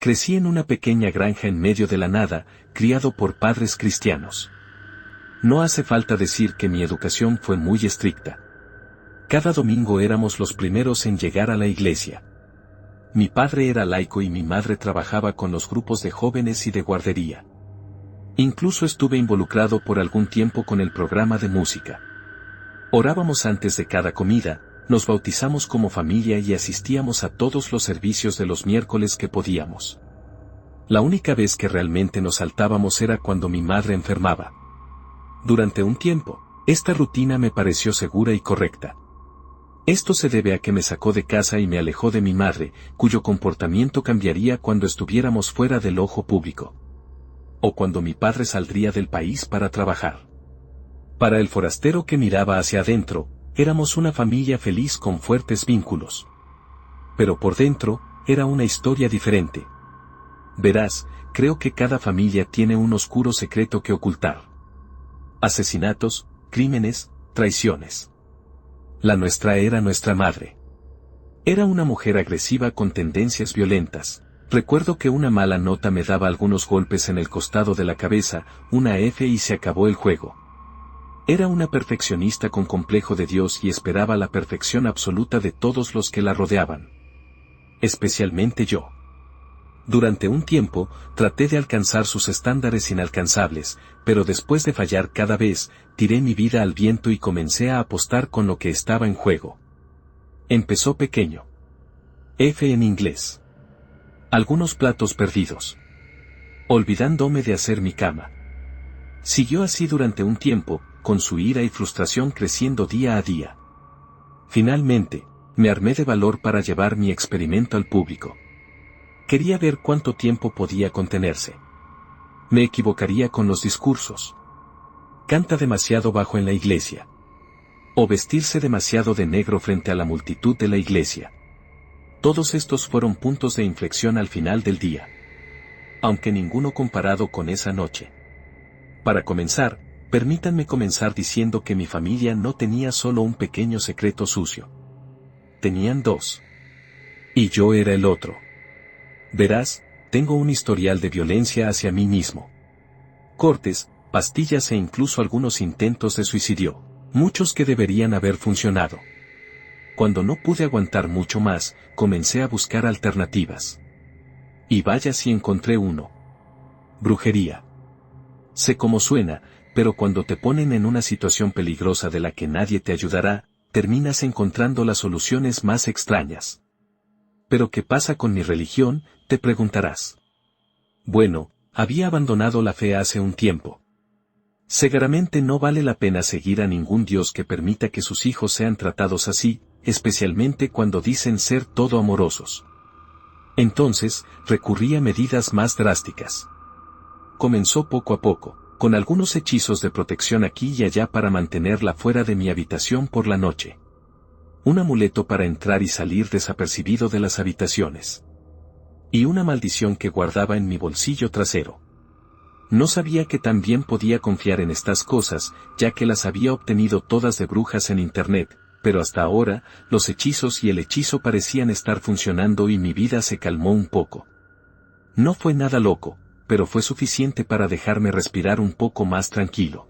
Crecí en una pequeña granja en medio de la nada, criado por padres cristianos. No hace falta decir que mi educación fue muy estricta. Cada domingo éramos los primeros en llegar a la iglesia. Mi padre era laico y mi madre trabajaba con los grupos de jóvenes y de guardería. Incluso estuve involucrado por algún tiempo con el programa de música. Orábamos antes de cada comida, nos bautizamos como familia y asistíamos a todos los servicios de los miércoles que podíamos. La única vez que realmente nos saltábamos era cuando mi madre enfermaba. Durante un tiempo, esta rutina me pareció segura y correcta. Esto se debe a que me sacó de casa y me alejó de mi madre, cuyo comportamiento cambiaría cuando estuviéramos fuera del ojo público. O cuando mi padre saldría del país para trabajar. Para el forastero que miraba hacia adentro, éramos una familia feliz con fuertes vínculos. Pero por dentro, era una historia diferente. Verás, creo que cada familia tiene un oscuro secreto que ocultar. Asesinatos, crímenes, traiciones. La nuestra era nuestra madre. Era una mujer agresiva con tendencias violentas. Recuerdo que una mala nota me daba algunos golpes en el costado de la cabeza, una F y se acabó el juego. Era una perfeccionista con complejo de Dios y esperaba la perfección absoluta de todos los que la rodeaban. Especialmente yo. Durante un tiempo, traté de alcanzar sus estándares inalcanzables, pero después de fallar cada vez, tiré mi vida al viento y comencé a apostar con lo que estaba en juego. Empezó pequeño. F en inglés. Algunos platos perdidos. Olvidándome de hacer mi cama. Siguió así durante un tiempo, con su ira y frustración creciendo día a día. Finalmente, me armé de valor para llevar mi experimento al público. Quería ver cuánto tiempo podía contenerse. Me equivocaría con los discursos. Canta demasiado bajo en la iglesia. O vestirse demasiado de negro frente a la multitud de la iglesia. Todos estos fueron puntos de inflexión al final del día. Aunque ninguno comparado con esa noche. Para comenzar, permítanme comenzar diciendo que mi familia no tenía solo un pequeño secreto sucio. Tenían dos. Y yo era el otro. Verás, tengo un historial de violencia hacia mí mismo. Cortes, pastillas e incluso algunos intentos de suicidio, muchos que deberían haber funcionado. Cuando no pude aguantar mucho más, comencé a buscar alternativas. Y vaya si encontré uno. Brujería. Sé cómo suena, pero cuando te ponen en una situación peligrosa de la que nadie te ayudará, terminas encontrando las soluciones más extrañas. ¿Pero qué pasa con mi religión?, te preguntarás. Bueno, había abandonado la fe hace un tiempo. Seguramente no vale la pena seguir a ningún Dios que permita que sus hijos sean tratados así, especialmente cuando dicen ser todo amorosos. Entonces, recurrí a medidas más drásticas. Comenzó poco a poco, con algunos hechizos de protección aquí y allá para mantenerla fuera de mi habitación por la noche. Un amuleto para entrar y salir desapercibido de las habitaciones. Y una maldición que guardaba en mi bolsillo trasero. No sabía que también podía confiar en estas cosas, ya que las había obtenido todas de brujas en internet, pero hasta ahora, los hechizos y el hechizo parecían estar funcionando y mi vida se calmó un poco. No fue nada loco, pero fue suficiente para dejarme respirar un poco más tranquilo.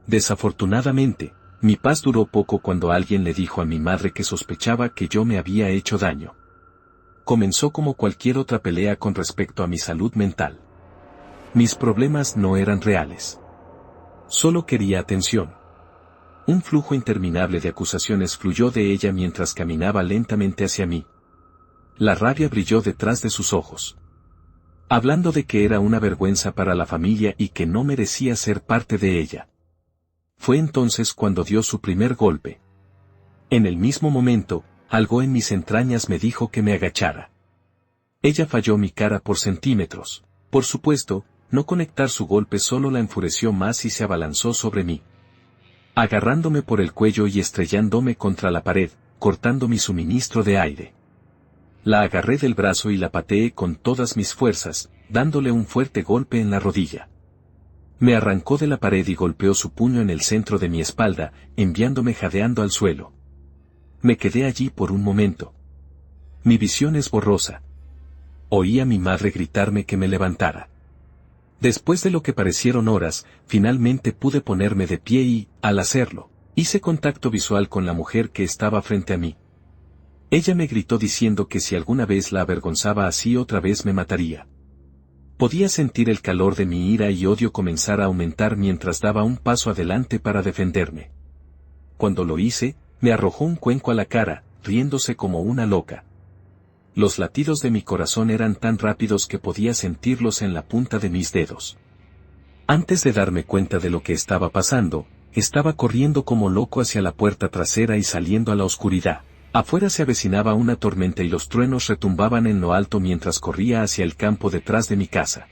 Desafortunadamente, mi paz duró poco cuando alguien le dijo a mi madre que sospechaba que yo me había hecho daño. Comenzó como cualquier otra pelea con respecto a mi salud mental. Mis problemas no eran reales. Solo quería atención. Un flujo interminable de acusaciones fluyó de ella mientras caminaba lentamente hacia mí. La rabia brilló detrás de sus ojos. Hablando de que era una vergüenza para la familia y que no merecía ser parte de ella. Fue entonces cuando dio su primer golpe. En el mismo momento, algo en mis entrañas me dijo que me agachara. Ella falló mi cara por centímetros. Por supuesto, no conectar su golpe solo la enfureció más y se abalanzó sobre mí. Agarrándome por el cuello y estrellándome contra la pared, cortando mi suministro de aire. La agarré del brazo y la pateé con todas mis fuerzas, dándole un fuerte golpe en la rodilla. Me arrancó de la pared y golpeó su puño en el centro de mi espalda, enviándome jadeando al suelo. Me quedé allí por un momento. Mi visión es borrosa. Oí a mi madre gritarme que me levantara. Después de lo que parecieron horas, finalmente pude ponerme de pie y, al hacerlo, hice contacto visual con la mujer que estaba frente a mí. Ella me gritó diciendo que si alguna vez la avergonzaba así otra vez me mataría. Podía sentir el calor de mi ira y odio comenzar a aumentar mientras daba un paso adelante para defenderme. Cuando lo hice, me arrojó un cuenco a la cara, riéndose como una loca. Los latidos de mi corazón eran tan rápidos que podía sentirlos en la punta de mis dedos. Antes de darme cuenta de lo que estaba pasando, estaba corriendo como loco hacia la puerta trasera y saliendo a la oscuridad. Afuera se avecinaba una tormenta y los truenos retumbaban en lo alto mientras corría hacia el campo detrás de mi casa.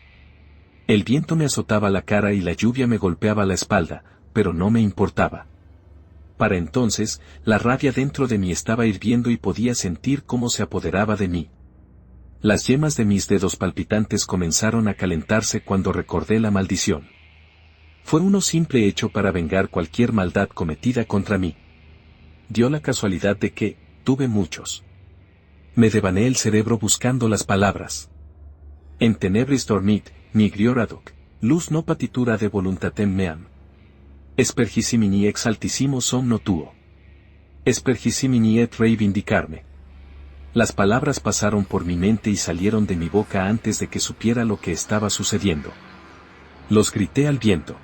El viento me azotaba la cara y la lluvia me golpeaba la espalda, pero no me importaba. Para entonces, la rabia dentro de mí estaba hirviendo y podía sentir cómo se apoderaba de mí. Las yemas de mis dedos palpitantes comenzaron a calentarse cuando recordé la maldición. Fue uno simple hecho para vengar cualquier maldad cometida contra mí. Dio la casualidad de que, tuve muchos. Me devané el cerebro buscando las palabras. En tenebris dormit, migrioradoc, luz no patitura de voluntatem meam. Espergisimini ex altissimo somno tuo. Espergisimini et reivindicarme. Las palabras pasaron por mi mente y salieron de mi boca antes de que supiera lo que estaba sucediendo. Los grité al viento.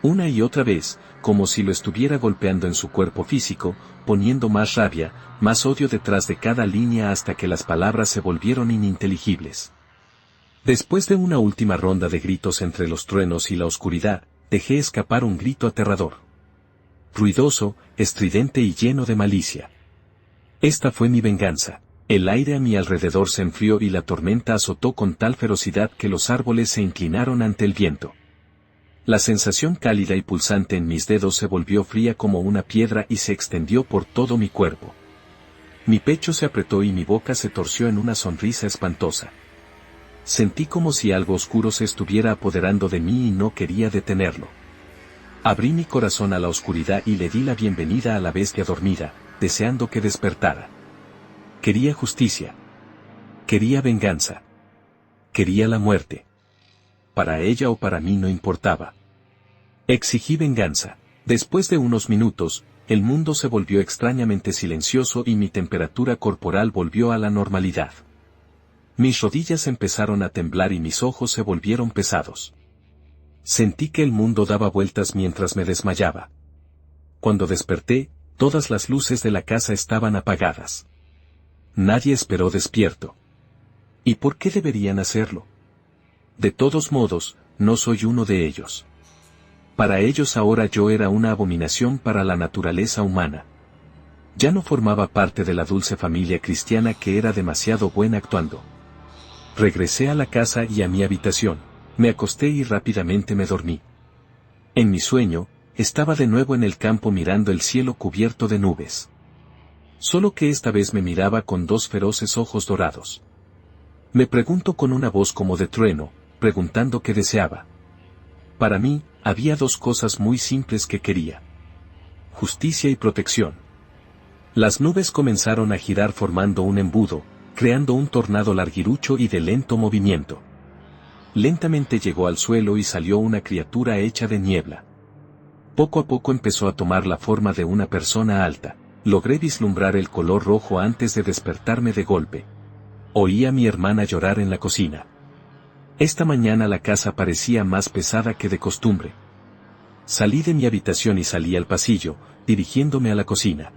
Una y otra vez, como si lo estuviera golpeando en su cuerpo físico, poniendo más rabia, más odio detrás de cada línea hasta que las palabras se volvieron ininteligibles. Después de una última ronda de gritos entre los truenos y la oscuridad, dejé escapar un grito aterrador. Ruidoso, estridente y lleno de malicia. Esta fue mi venganza. El aire a mi alrededor se enfrió y la tormenta azotó con tal ferocidad que los árboles se inclinaron ante el viento. La sensación cálida y pulsante en mis dedos se volvió fría como una piedra y se extendió por todo mi cuerpo. Mi pecho se apretó y mi boca se torció en una sonrisa espantosa. Sentí como si algo oscuro se estuviera apoderando de mí y no quería detenerlo. Abrí mi corazón a la oscuridad y le di la bienvenida a la bestia dormida, deseando que despertara. Quería justicia. Quería venganza. Quería la muerte. Para ella o para mí no importaba. Exigí venganza. Después de unos minutos, el mundo se volvió extrañamente silencioso y mi temperatura corporal volvió a la normalidad. Mis rodillas empezaron a temblar y mis ojos se volvieron pesados. Sentí que el mundo daba vueltas mientras me desmayaba. Cuando desperté, todas las luces de la casa estaban apagadas. Nadie esperó despierto. ¿Y por qué deberían hacerlo? De todos modos, no soy uno de ellos. Para ellos ahora yo era una abominación para la naturaleza humana. Ya no formaba parte de la dulce familia cristiana que era demasiado buena actuando. Regresé a la casa y a mi habitación, me acosté y rápidamente me dormí. En mi sueño, estaba de nuevo en el campo mirando el cielo cubierto de nubes. Solo que esta vez me miraba con dos feroces ojos dorados. Me preguntó con una voz como de trueno, preguntando qué deseaba. Para mí, había dos cosas muy simples que quería: justicia y protección. Las nubes comenzaron a girar formando un embudo, creando un tornado larguirucho y de lento movimiento. Lentamente llegó al suelo y salió una criatura hecha de niebla. Poco a poco empezó a tomar la forma de una persona alta. Logré vislumbrar el color rojo antes de despertarme de golpe. Oí a mi hermana llorar en la cocina. Esta mañana la casa parecía más pesada que de costumbre. Salí de mi habitación y salí al pasillo, dirigiéndome a la cocina.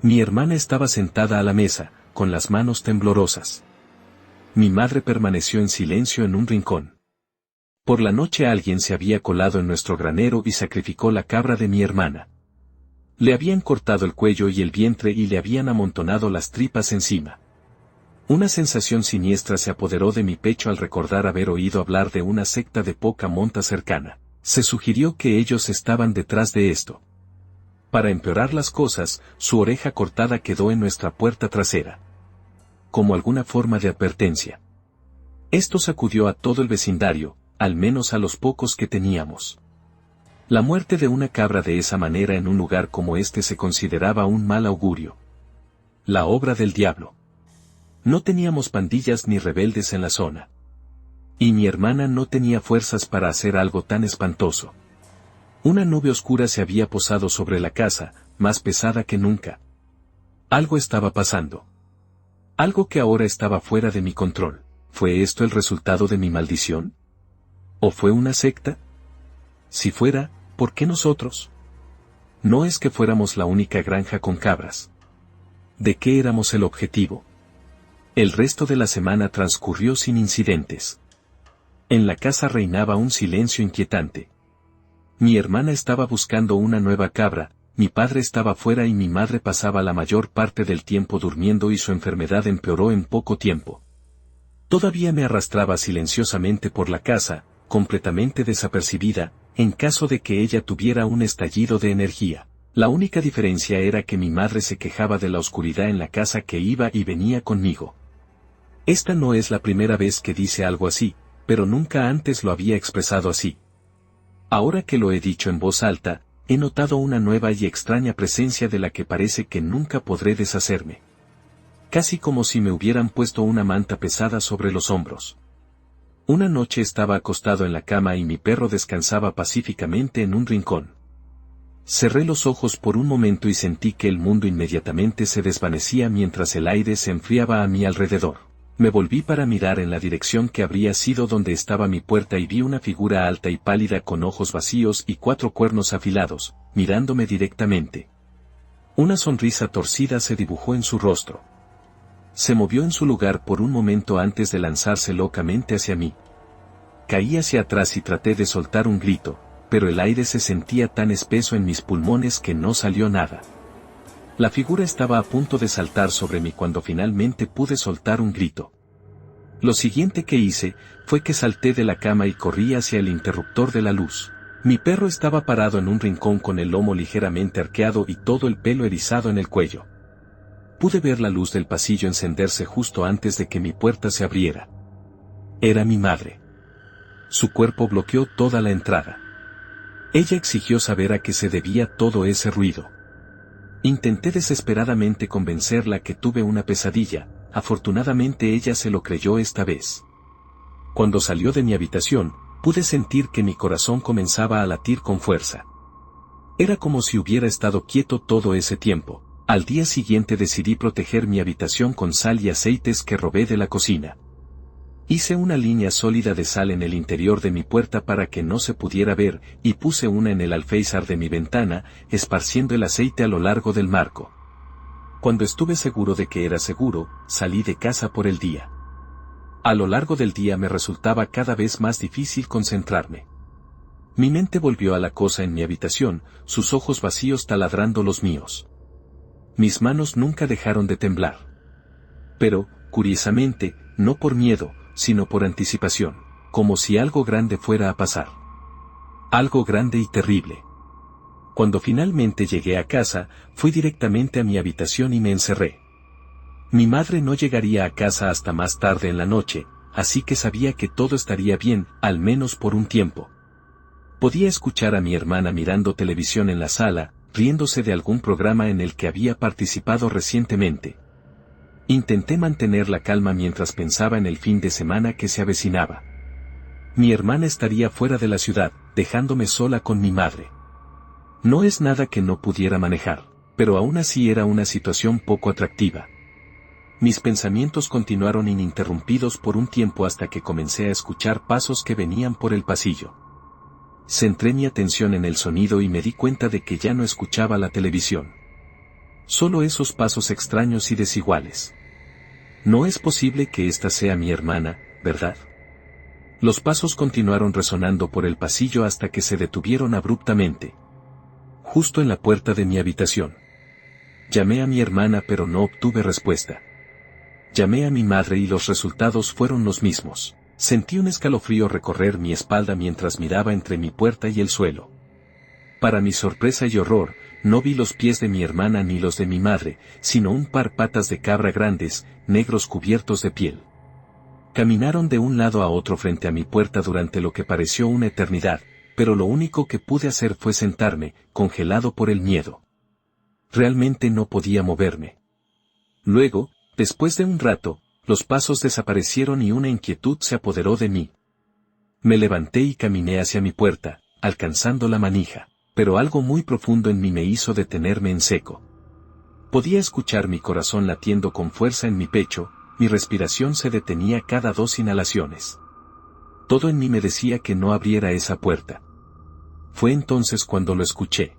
Mi hermana estaba sentada a la mesa, con las manos temblorosas. Mi madre permaneció en silencio en un rincón. Por la noche alguien se había colado en nuestro granero y sacrificó la cabra de mi hermana. Le habían cortado el cuello y el vientre y le habían amontonado las tripas encima. Una sensación siniestra se apoderó de mi pecho al recordar haber oído hablar de una secta de poca monta cercana. Se sugirió que ellos estaban detrás de esto. Para empeorar las cosas, su oreja cortada quedó en nuestra puerta trasera. Como alguna forma de advertencia. Esto sacudió a todo el vecindario, al menos a los pocos que teníamos. La muerte de una cabra de esa manera en un lugar como este se consideraba un mal augurio. La obra del diablo. No teníamos pandillas ni rebeldes en la zona. Y mi hermana no tenía fuerzas para hacer algo tan espantoso. Una nube oscura se había posado sobre la casa, más pesada que nunca. Algo estaba pasando. Algo que ahora estaba fuera de mi control. ¿Fue esto el resultado de mi maldición? ¿O fue una secta? Si fuera, ¿por qué nosotros? No es que fuéramos la única granja con cabras. ¿De qué éramos el objetivo? El resto de la semana transcurrió sin incidentes. En la casa reinaba un silencio inquietante. Mi hermana estaba buscando una nueva cabra, mi padre estaba fuera y mi madre pasaba la mayor parte del tiempo durmiendo y su enfermedad empeoró en poco tiempo. Todavía me arrastraba silenciosamente por la casa, completamente desapercibida, en caso de que ella tuviera un estallido de energía. La única diferencia era que mi madre se quejaba de la oscuridad en la casa que iba y venía conmigo. Esta no es la primera vez que dice algo así, pero nunca antes lo había expresado así. Ahora que lo he dicho en voz alta, he notado una nueva y extraña presencia de la que parece que nunca podré deshacerme. Casi como si me hubieran puesto una manta pesada sobre los hombros. Una noche estaba acostado en la cama y mi perro descansaba pacíficamente en un rincón. Cerré los ojos por un momento y sentí que el mundo inmediatamente se desvanecía mientras el aire se enfriaba a mi alrededor. Me volví para mirar en la dirección que habría sido donde estaba mi puerta y vi una figura alta y pálida con ojos vacíos y 4 cuernos afilados, mirándome directamente. Una sonrisa torcida se dibujó en su rostro. Se movió en su lugar por un momento antes de lanzarse locamente hacia mí. Caí hacia atrás y traté de soltar un grito, pero el aire se sentía tan espeso en mis pulmones que no salió nada. La figura estaba a punto de saltar sobre mí cuando finalmente pude soltar un grito. Lo siguiente que hice fue que salté de la cama y corrí hacia el interruptor de la luz. Mi perro estaba parado en un rincón con el lomo ligeramente arqueado y todo el pelo erizado en el cuello. Pude ver la luz del pasillo encenderse justo antes de que mi puerta se abriera. Era mi madre. Su cuerpo bloqueó toda la entrada. Ella exigió saber a qué se debía todo ese ruido. Intenté desesperadamente convencerla que tuve una pesadilla, afortunadamente ella se lo creyó esta vez. Cuando salió de mi habitación, pude sentir que mi corazón comenzaba a latir con fuerza. Era como si hubiera estado quieto todo ese tiempo. Al día siguiente decidí proteger mi habitación con sal y aceites que robé de la cocina. Hice una línea sólida de sal en el interior de mi puerta para que no se pudiera ver, y puse una en el alféizar de mi ventana, esparciendo el aceite a lo largo del marco. Cuando estuve seguro de que era seguro, salí de casa por el día. A lo largo del día me resultaba cada vez más difícil concentrarme. Mi mente volvió a la cosa en mi habitación, sus ojos vacíos taladrando los míos. Mis manos nunca dejaron de temblar. Pero, curiosamente, no por miedo, sino por anticipación, como si algo grande fuera a pasar. Algo grande y terrible. Cuando finalmente llegué a casa, fui directamente a mi habitación y me encerré. Mi madre no llegaría a casa hasta más tarde en la noche, así que sabía que todo estaría bien, al menos por un tiempo. Podía escuchar a mi hermana mirando televisión en la sala, riéndose de algún programa en el que había participado recientemente. Intenté mantener la calma mientras pensaba en el fin de semana que se avecinaba. Mi hermana estaría fuera de la ciudad, dejándome sola con mi madre. No es nada que no pudiera manejar, pero aún así era una situación poco atractiva. Mis pensamientos continuaron ininterrumpidos por un tiempo hasta que comencé a escuchar pasos que venían por el pasillo. Centré mi atención en el sonido y me di cuenta de que ya no escuchaba la televisión. Solo esos pasos extraños y desiguales. No es posible que esta sea mi hermana, ¿verdad? Los pasos continuaron resonando por el pasillo hasta que se detuvieron abruptamente. Justo en la puerta de mi habitación. Llamé a mi hermana pero no obtuve respuesta. Llamé a mi madre y los resultados fueron los mismos. Sentí un escalofrío recorrer mi espalda mientras miraba entre mi puerta y el suelo. Para mi sorpresa y horror, no vi los pies de mi hermana ni los de mi madre, sino un par patas de cabra grandes, negros cubiertos de piel. Caminaron de un lado a otro frente a mi puerta durante lo que pareció una eternidad, pero lo único que pude hacer fue sentarme, congelado por el miedo. Realmente no podía moverme. Luego, después de un rato, los pasos desaparecieron y una inquietud se apoderó de mí. Me levanté y caminé hacia mi puerta, alcanzando la manija, pero algo muy profundo en mí me hizo detenerme en seco. Podía escuchar mi corazón latiendo con fuerza en mi pecho, mi respiración se detenía cada 2 inhalaciones. Todo en mí me decía que no abriera esa puerta. Fue entonces cuando lo escuché.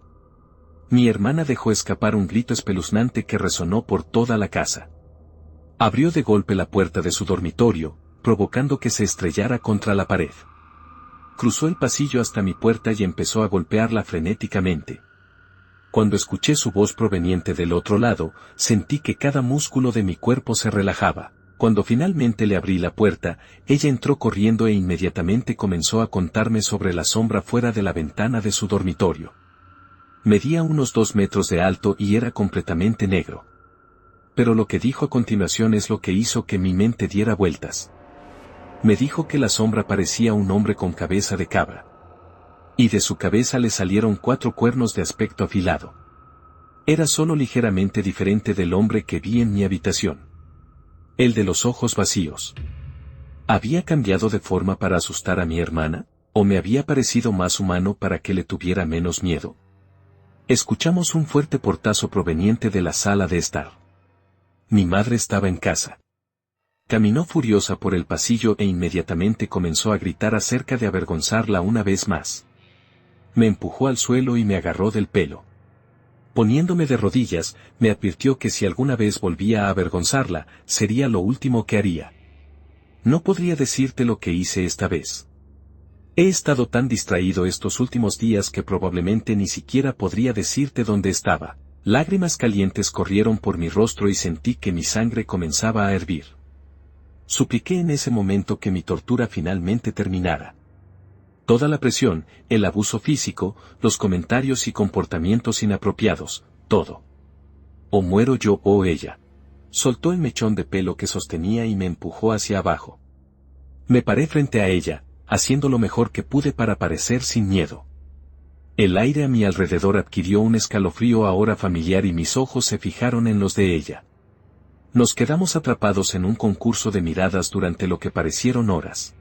Mi hermana dejó escapar un grito espeluznante que resonó por toda la casa. Abrió de golpe la puerta de su dormitorio, provocando que se estrellara contra la pared. Cruzó el pasillo hasta mi puerta y empezó a golpearla frenéticamente. Cuando escuché su voz proveniente del otro lado, sentí que cada músculo de mi cuerpo se relajaba. Cuando finalmente le abrí la puerta, ella entró corriendo e inmediatamente comenzó a contarme sobre la sombra fuera de la ventana de su dormitorio. Medía unos 2 metros de alto y era completamente negro. Pero lo que dijo a continuación es lo que hizo que mi mente diera vueltas. Me dijo que la sombra parecía un hombre con cabeza de cabra. Y de su cabeza le salieron 4 cuernos de aspecto afilado. Era solo ligeramente diferente del hombre que vi en mi habitación. El de los ojos vacíos. ¿Había cambiado de forma para asustar a mi hermana? ¿O me había parecido más humano para que le tuviera menos miedo? Escuchamos un fuerte portazo proveniente de la sala de estar. Mi madre estaba en casa. Caminó furiosa por el pasillo e inmediatamente comenzó a gritar acerca de avergonzarla una vez más. Me empujó al suelo y me agarró del pelo. Poniéndome de rodillas, me advirtió que si alguna vez volvía a avergonzarla, sería lo último que haría. No podría decirte lo que hice esta vez. He estado tan distraído estos últimos días que probablemente ni siquiera podría decirte dónde estaba. Lágrimas calientes corrieron por mi rostro y sentí que mi sangre comenzaba a hervir. Supliqué en ese momento que mi tortura finalmente terminara. Toda la presión, el abuso físico, los comentarios y comportamientos inapropiados, todo. O muero yo o ella. Soltó el mechón de pelo que sostenía y me empujó hacia abajo. Me paré frente a ella, haciendo lo mejor que pude para parecer sin miedo. El aire a mi alrededor adquirió un escalofrío ahora familiar y mis ojos se fijaron en los de ella. Nos quedamos atrapados en un concurso de miradas durante lo que parecieron horas.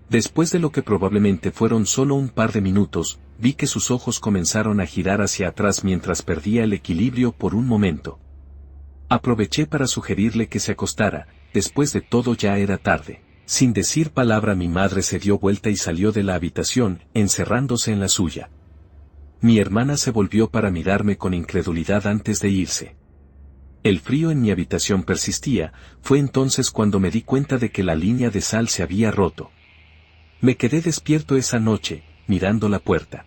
Después de lo que probablemente fueron solo un par de minutos, vi que sus ojos comenzaron a girar hacia atrás mientras perdía el equilibrio por un momento. Aproveché para sugerirle que se acostara, después de todo ya era tarde. Sin decir palabra mi madre se dio vuelta y salió de la habitación, encerrándose en la suya. Mi hermana se volvió para mirarme con incredulidad antes de irse. El frío en mi habitación persistía, fue entonces cuando me di cuenta de que la línea de sal se había roto. Me quedé despierto esa noche, mirando la puerta.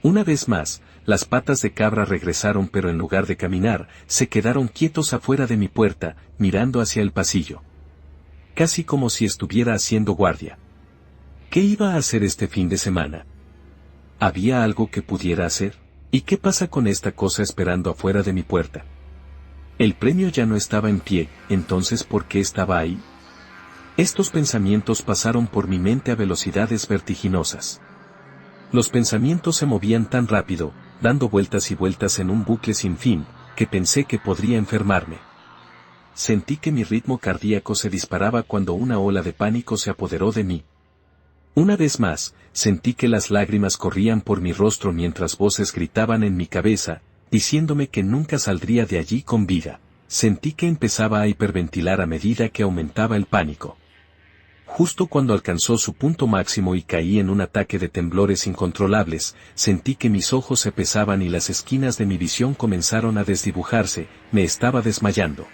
Una vez más, las patas de cabra regresaron pero en lugar de caminar, se quedaron quietos afuera de mi puerta, mirando hacia el pasillo. Casi como si estuviera haciendo guardia. ¿Qué iba a hacer este fin de semana? ¿Había algo que pudiera hacer? ¿Y qué pasa con esta cosa esperando afuera de mi puerta? El premio ya no estaba en pie, entonces ¿por qué estaba ahí? Estos pensamientos pasaron por mi mente a velocidades vertiginosas. Los pensamientos se movían tan rápido, dando vueltas y vueltas en un bucle sin fin, que pensé que podría enfermarme. Sentí que mi ritmo cardíaco se disparaba cuando una ola de pánico se apoderó de mí. Una vez más, sentí que las lágrimas corrían por mi rostro mientras voces gritaban en mi cabeza, diciéndome que nunca saldría de allí con vida. Sentí que empezaba a hiperventilar a medida que aumentaba el pánico. Justo cuando alcanzó su punto máximo y caí en un ataque de temblores incontrolables, sentí que mis ojos se pesaban y las esquinas de mi visión comenzaron a desdibujarse, me estaba desmayando.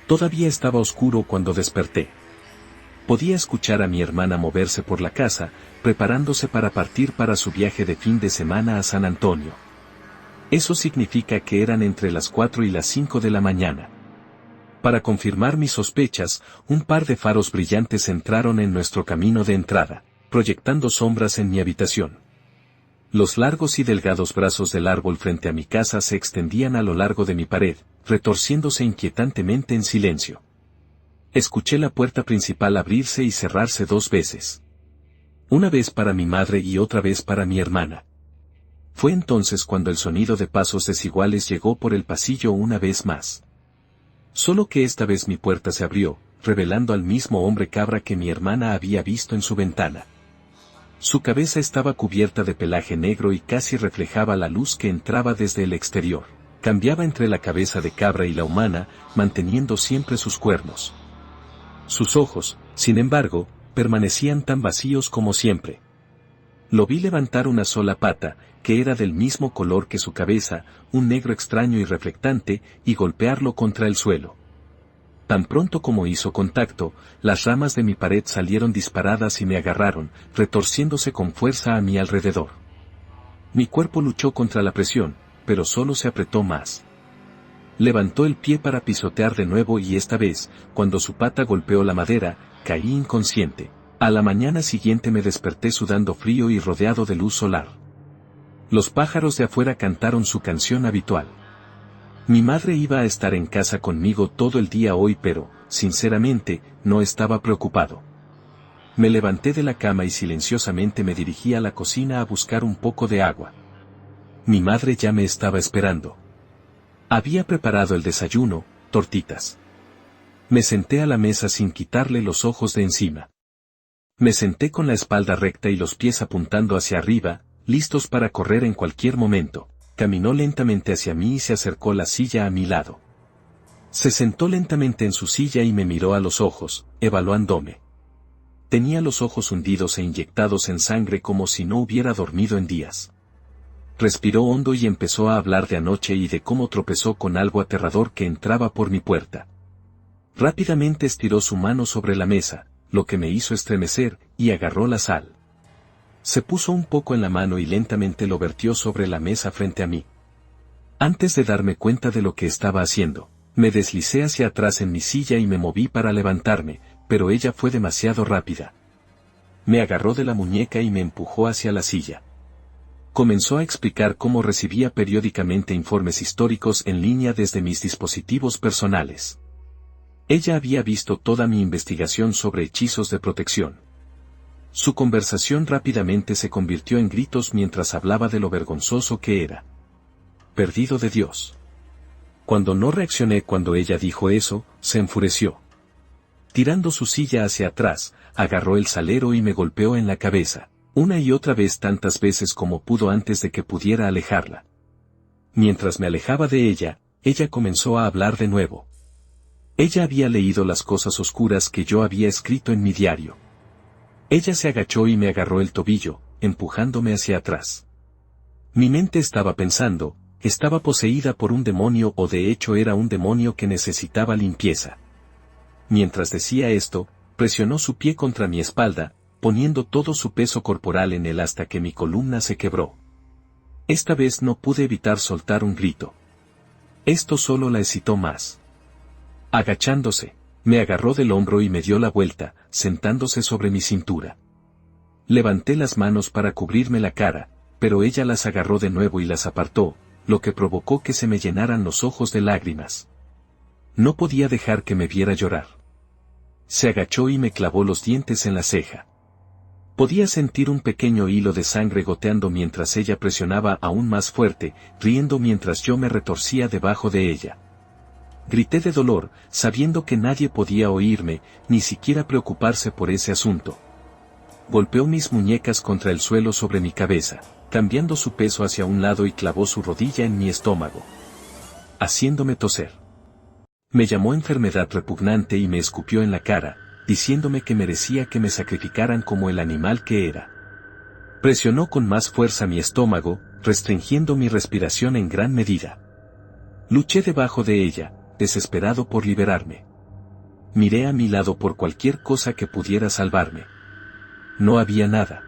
Todavía estaba oscuro cuando desperté. Podía escuchar a mi hermana moverse por la casa, preparándose para partir para su viaje de fin de semana a San Antonio. Eso significa que eran entre las 4 y las 5 de la mañana. Para confirmar mis sospechas, un par de faros brillantes entraron en nuestro camino de entrada, proyectando sombras en mi habitación. Los largos y delgados brazos del árbol frente a mi casa se extendían a lo largo de mi pared, retorciéndose inquietantemente en silencio. Escuché la puerta principal abrirse y cerrarse 2 veces. Una vez para mi madre y otra vez para mi hermana. Fue entonces cuando el sonido de pasos desiguales llegó por el pasillo una vez más. Solo que esta vez mi puerta se abrió, revelando al mismo hombre cabra que mi hermana había visto en su ventana. Su cabeza estaba cubierta de pelaje negro y casi reflejaba la luz que entraba desde el exterior. Cambiaba entre la cabeza de cabra y la humana, manteniendo siempre sus cuernos. Sus ojos, sin embargo, permanecían tan vacíos como siempre. Lo vi levantar una sola pata, que era del mismo color que su cabeza, un negro extraño y reflectante, y golpearlo contra el suelo. Tan pronto como hizo contacto, las ramas de mi pared salieron disparadas y me agarraron, retorciéndose con fuerza a mi alrededor. Mi cuerpo luchó contra la presión, pero solo se apretó más. Levantó el pie para pisotear de nuevo y esta vez, cuando su pata golpeó la madera, caí inconsciente. A la mañana siguiente me desperté sudando frío y rodeado de luz solar. Los pájaros de afuera cantaron su canción habitual. Mi madre iba a estar en casa conmigo todo el día hoy, pero, sinceramente, no estaba preocupado. Me levanté de la cama y silenciosamente me dirigí a la cocina a buscar un poco de agua. Mi madre ya me estaba esperando. Había preparado el desayuno, tortitas. Me senté a la mesa sin quitarle los ojos de encima. Me senté con la espalda recta y los pies apuntando hacia arriba, listos para correr en cualquier momento. Caminó lentamente hacia mí y se acercó la silla a mi lado. Se sentó lentamente en su silla y me miró a los ojos, evaluándome. Tenía los ojos hundidos e inyectados en sangre como si no hubiera dormido en días. Respiró hondo y empezó a hablar de anoche y de cómo tropezó con algo aterrador que entraba por mi puerta. Rápidamente estiró su mano sobre la mesa, lo que me hizo estremecer, y agarró la sal. Se puso un poco en la mano y lentamente lo vertió sobre la mesa frente a mí. Antes de darme cuenta de lo que estaba haciendo, me deslicé hacia atrás en mi silla y me moví para levantarme, pero ella fue demasiado rápida. Me agarró de la muñeca y me empujó hacia la silla. Comenzó a explicar cómo recibía periódicamente informes históricos en línea desde mis dispositivos personales. Ella había visto toda mi investigación sobre hechizos de protección. Su conversación rápidamente se convirtió en gritos mientras hablaba de lo vergonzoso que era. Perdido de Dios. Cuando no reaccioné cuando ella dijo eso, se enfureció. Tirando su silla hacia atrás, agarró el salero y me golpeó en la cabeza, una y otra vez tantas veces como pudo antes de que pudiera alejarla. Mientras me alejaba de ella, ella comenzó a hablar de nuevo. Ella había leído las cosas oscuras que yo había escrito en mi diario. Ella se agachó y me agarró el tobillo, empujándome hacia atrás. Mi mente estaba pensando, estaba poseída por un demonio o de hecho era un demonio que necesitaba limpieza. Mientras decía esto, presionó su pie contra mi espalda, poniendo todo su peso corporal en él hasta que mi columna se quebró. Esta vez no pude evitar soltar un grito. Esto solo la excitó más. Agachándose, me agarró del hombro y me dio la vuelta, sentándose sobre mi cintura. Levanté las manos para cubrirme la cara, pero ella las agarró de nuevo y las apartó, lo que provocó que se me llenaran los ojos de lágrimas. No podía dejar que me viera llorar. Se agachó y me clavó los dientes en la ceja. Podía sentir un pequeño hilo de sangre goteando mientras ella presionaba aún más fuerte, riendo mientras yo me retorcía debajo de ella. Grité de dolor, sabiendo que nadie podía oírme, ni siquiera preocuparse por ese asunto. Golpeó mis muñecas contra el suelo sobre mi cabeza, cambiando su peso hacia un lado y clavó su rodilla en mi estómago, haciéndome toser. Me llamó enfermedad repugnante y me escupió en la cara, diciéndome que merecía que me sacrificaran como el animal que era. Presionó con más fuerza mi estómago, restringiendo mi respiración en gran medida. Luché debajo de ella, desesperado por liberarme. Miré a mi lado por cualquier cosa que pudiera salvarme. No había nada.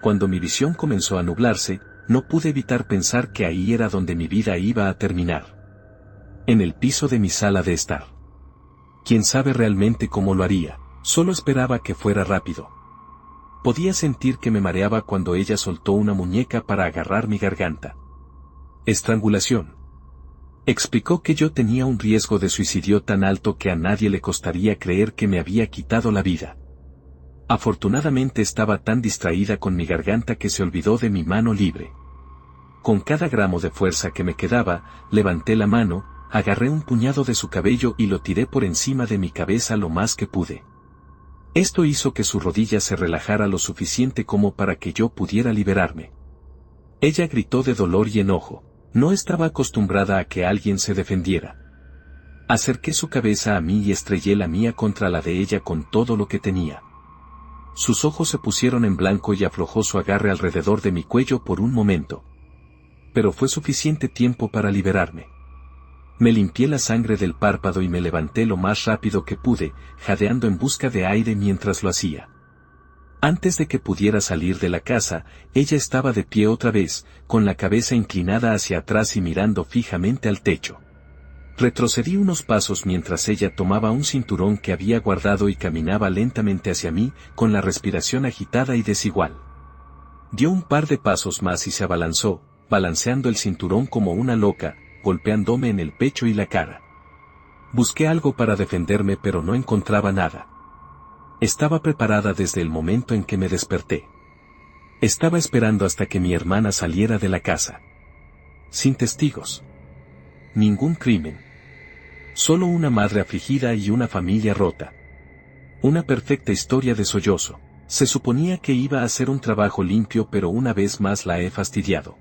Cuando mi visión comenzó a nublarse, no pude evitar pensar que ahí era donde mi vida iba a terminar. En el piso de mi sala de estar. Quién sabe realmente cómo lo haría, solo esperaba que fuera rápido. Podía sentir que me mareaba cuando ella soltó una muñeca para agarrar mi garganta. Estrangulación. Explicó que yo tenía un riesgo de suicidio tan alto que a nadie le costaría creer que me había quitado la vida. Afortunadamente estaba tan distraída con mi garganta que se olvidó de mi mano libre. Con cada gramo de fuerza que me quedaba, levanté la mano, agarré un puñado de su cabello y lo tiré por encima de mi cabeza lo más que pude. Esto hizo que su rodilla se relajara lo suficiente como para que yo pudiera liberarme. Ella gritó de dolor y enojo. No estaba acostumbrada a que alguien se defendiera. Acerqué su cabeza a mí y estrellé la mía contra la de ella con todo lo que tenía. Sus ojos se pusieron en blanco y aflojó su agarre alrededor de mi cuello por un momento. Pero fue suficiente tiempo para liberarme. Me limpié la sangre del párpado y me levanté lo más rápido que pude, jadeando en busca de aire mientras lo hacía. Antes de que pudiera salir de la casa, ella estaba de pie otra vez, con la cabeza inclinada hacia atrás y mirando fijamente al techo. Retrocedí unos pasos mientras ella tomaba un cinturón que había guardado y caminaba lentamente hacia mí, con la respiración agitada y desigual. Dio un par de pasos más y se abalanzó, balanceando el cinturón como una loca, golpeándome en el pecho y la cara. Busqué algo para defenderme pero no encontraba nada. Estaba preparada desde el momento en que me desperté. Estaba esperando hasta que mi hermana saliera de la casa. Sin testigos. Ningún crimen. Solo una madre afligida y una familia rota. Una perfecta historia de sollozo. Se suponía que iba a ser un trabajo limpio pero una vez más la he fastidiado.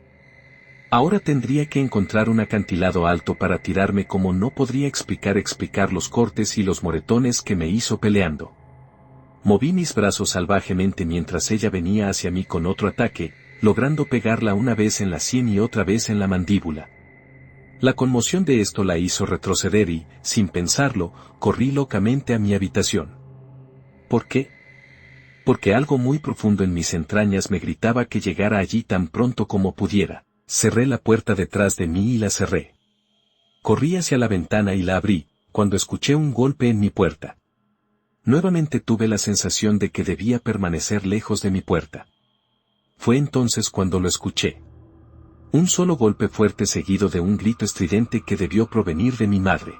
Ahora tendría que encontrar un acantilado alto para tirarme como no podría explicar los cortes y los moretones que me hizo peleando. Moví mis brazos salvajemente mientras ella venía hacia mí con otro ataque, logrando pegarla una vez en la sien y otra vez en la mandíbula. La conmoción de esto la hizo retroceder y, sin pensarlo, corrí locamente a mi habitación. ¿Por qué? Porque algo muy profundo en mis entrañas me gritaba que llegara allí tan pronto como pudiera. Cerré la puerta detrás de mí y la cerré. Corrí hacia la ventana y la abrí, cuando escuché un golpe en mi puerta. Nuevamente tuve la sensación de que debía permanecer lejos de mi puerta. Fue entonces cuando lo escuché. Un solo golpe fuerte seguido de un grito estridente que debió provenir de mi madre.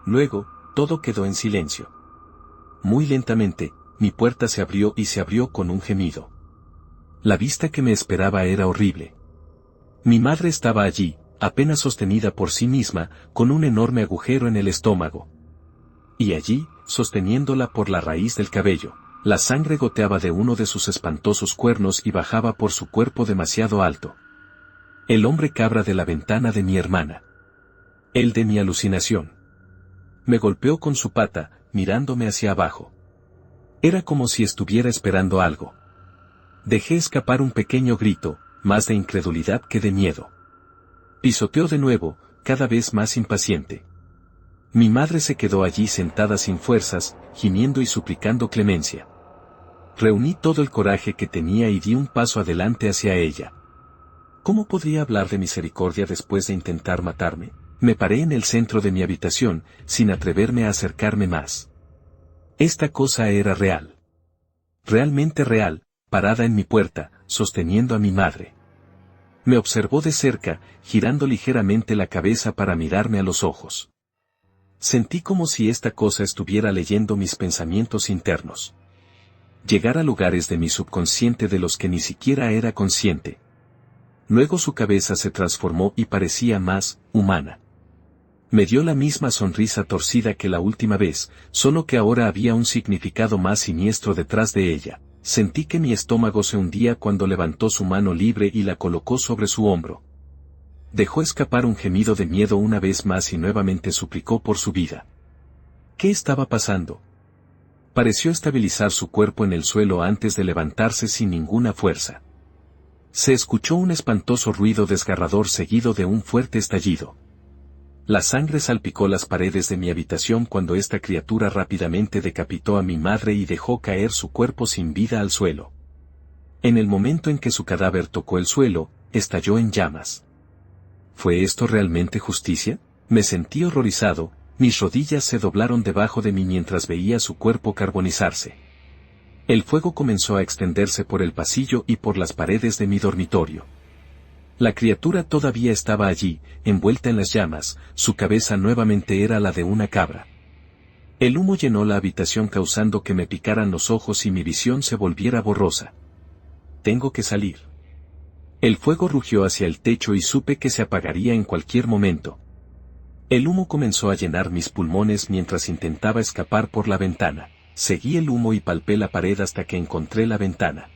Luego, todo quedó en silencio. Muy lentamente, mi puerta se abrió y se abrió con un gemido. La vista que me esperaba era horrible. Mi madre estaba allí, apenas sostenida por sí misma, con un enorme agujero en el estómago. Y allí, sosteniéndola por la raíz del cabello, la sangre goteaba de uno de sus espantosos cuernos y bajaba por su cuerpo demasiado alto. El hombre cabra de la ventana de mi hermana. El de mi alucinación. Me golpeó con su pata, mirándome hacia abajo. Era como si estuviera esperando algo. Dejé escapar un pequeño grito, más de incredulidad que de miedo. Pisoteó de nuevo, cada vez más impaciente. Mi madre se quedó allí sentada sin fuerzas, gimiendo y suplicando clemencia. Reuní todo el coraje que tenía y di un paso adelante hacia ella. ¿Cómo podría hablar de misericordia después de intentar matarme? Me paré en el centro de mi habitación, sin atreverme a acercarme más. Esta cosa era real. Realmente real, parada en mi puerta, sosteniendo a mi madre. Me observó de cerca, girando ligeramente la cabeza para mirarme a los ojos. Sentí como si esta cosa estuviera leyendo mis pensamientos internos. Llegar a lugares de mi subconsciente de los que ni siquiera era consciente. Luego su cabeza se transformó y parecía más humana. Me dio la misma sonrisa torcida que la última vez, solo que ahora había un significado más siniestro detrás de ella. Sentí que mi estómago se hundía cuando levantó su mano libre y la colocó sobre su hombro. Dejó escapar un gemido de miedo una vez más y nuevamente suplicó por su vida. ¿Qué estaba pasando? Pareció estabilizar su cuerpo en el suelo antes de levantarse sin ninguna fuerza. Se escuchó un espantoso ruido desgarrador seguido de un fuerte estallido. La sangre salpicó las paredes de mi habitación cuando esta criatura rápidamente decapitó a mi madre y dejó caer su cuerpo sin vida al suelo. En el momento en que su cadáver tocó el suelo, estalló en llamas. ¿Fue esto realmente justicia? Me sentí horrorizado, mis rodillas se doblaron debajo de mí mientras veía su cuerpo carbonizarse. El fuego comenzó a extenderse por el pasillo y por las paredes de mi dormitorio. La criatura todavía estaba allí, envuelta en las llamas, su cabeza nuevamente era la de una cabra. El humo llenó la habitación causando que me picaran los ojos y mi visión se volviera borrosa. Tengo que salir. El fuego rugió hacia el techo y supe que se apagaría en cualquier momento. El humo comenzó a llenar mis pulmones mientras intentaba escapar por la ventana. Seguí el humo y palpé la pared hasta que encontré la ventana.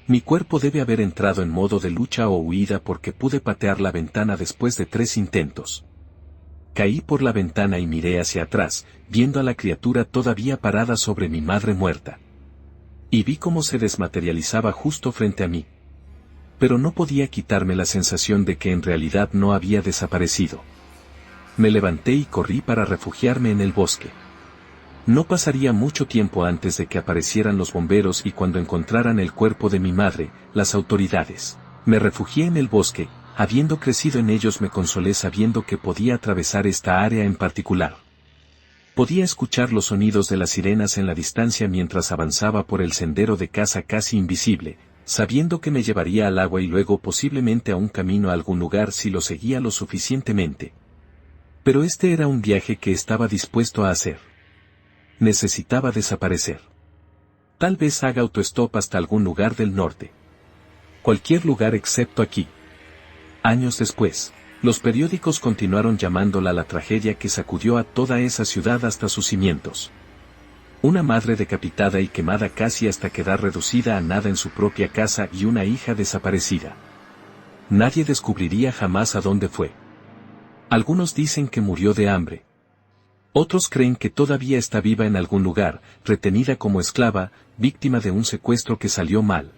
Mi cuerpo debe haber entrado en modo de lucha o huida porque pude patear la ventana después de 3 intentos. Caí por la ventana y miré hacia atrás, viendo a la criatura todavía parada sobre mi madre muerta. Y vi cómo se desmaterializaba justo frente a mí. Pero no podía quitarme la sensación de que en realidad no había desaparecido. Me levanté y corrí para refugiarme en el bosque. No pasaría mucho tiempo antes de que aparecieran los bomberos y cuando encontraran el cuerpo de mi madre, las autoridades. Me refugié en el bosque, habiendo crecido en ellos me consolé sabiendo que podía atravesar esta área en particular. Podía escuchar los sonidos de las sirenas en la distancia mientras avanzaba por el sendero de casa casi invisible, sabiendo que me llevaría al agua y luego posiblemente a un camino a algún lugar si lo seguía lo suficientemente. Pero este era un viaje que estaba dispuesto a hacer. Necesitaba desaparecer. Tal vez haga autostop hasta algún lugar del norte. Cualquier lugar excepto aquí. Años después, los periódicos continuaron llamándola la tragedia que sacudió a toda esa ciudad hasta sus cimientos. Una madre decapitada y quemada casi hasta quedar reducida a nada en su propia casa y una hija desaparecida. Nadie descubriría jamás a dónde fue. Algunos dicen que murió de hambre. Otros creen que todavía está viva en algún lugar, retenida como esclava, víctima de un secuestro que salió mal.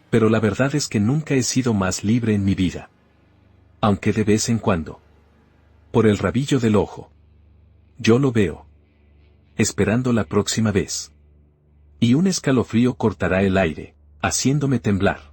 Pero la verdad es que nunca he sido más libre en mi vida. Aunque de vez en cuando. Por el rabillo del ojo. Yo lo veo. Esperando la próxima vez. Y un escalofrío cortará el aire, haciéndome temblar.